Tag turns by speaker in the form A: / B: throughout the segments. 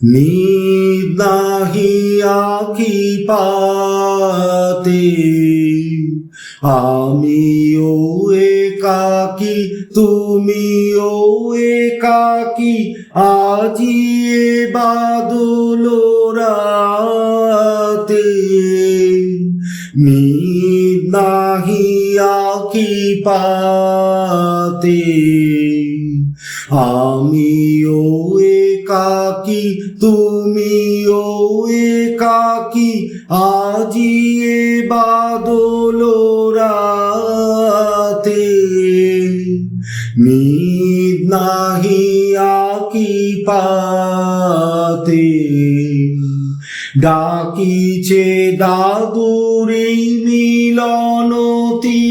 A: नींद नाही आखी पाते आमिओ एकाकी तुमिओ एकाकी আজি এ বাদল রাতে नींद नाही आखी पाते আমিও একাকি তুমিও একাকি আজি এ বাদল রাতে नींद नाही आखी पाते ডাকিছে দাদুরি মিলনতি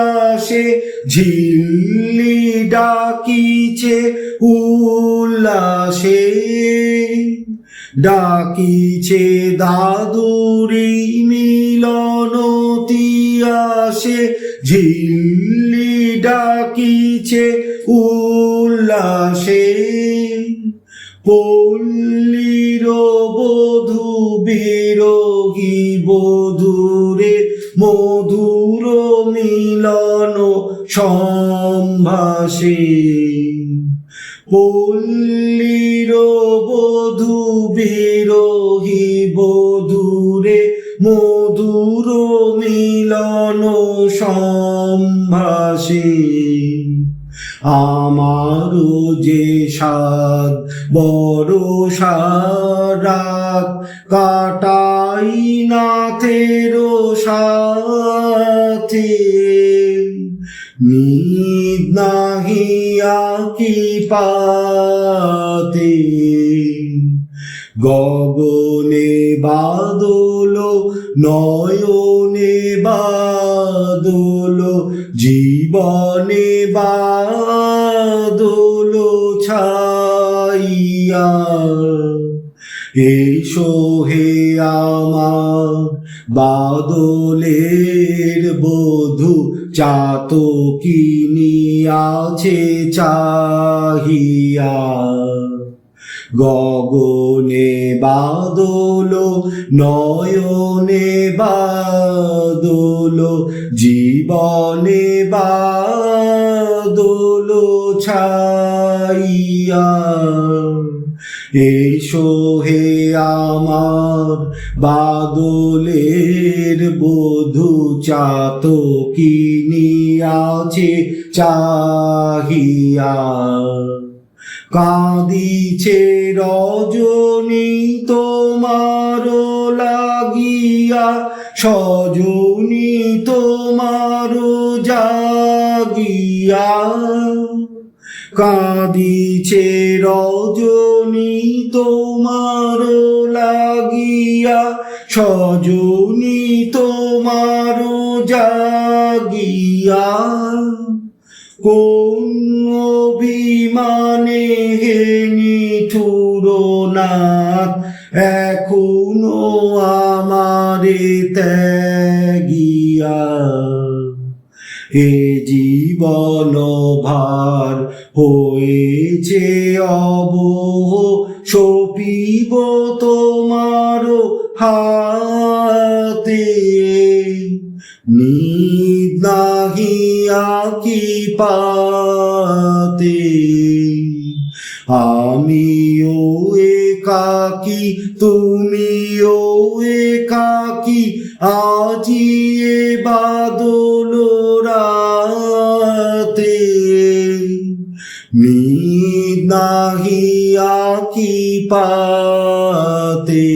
A: আসে ঝিল্লি ডাকিছে উল্লাসে ডাকিছে দাদুরি মিলনতি আসে ঝিল্লি ডাকিছে উল্লাসে পল্লীর বধূ বিরোহী বধূরে মধুর মিলন সম্ভাষে পল্লীর বধূ বিরোহী বধূরে মধুর মিলন সম্ভাষে আমারও যে সাদ বড় সারাত কাটাই নাথের সাথে नींद नाही आखी पाते গগনে বাদল নয়নে বাদল জীবনে বাদল ছাইয়া এসো হে আমার বাদলের বধূ চাতকিনী আছে চাহিয়া গগনে বাদল নয়নে বাদল জীবনে বাদল ছাইয়া এসো হে আমার বাদলের বধূ চাতকিনী আছে চাহিয়া কাঁদিছে রজনী তোমার লাগিয়া সজনী তোমার জাগিয়া কাঁদিছে রজনী তোমার লাগিয়া সজনী তোমার জাগিয়া কোন অভিমানে হে নিঠুর নাথ এখনো আমারে ত্যাগিয়া এ জীবন ভার হয়েছে অবহ সপিব তোমার হাতে नींद नाही आखी पाते आमिओ एकाकी तुमिओ एकाकी আজি এ বাদল রাতে नींद नाही आखी पाते।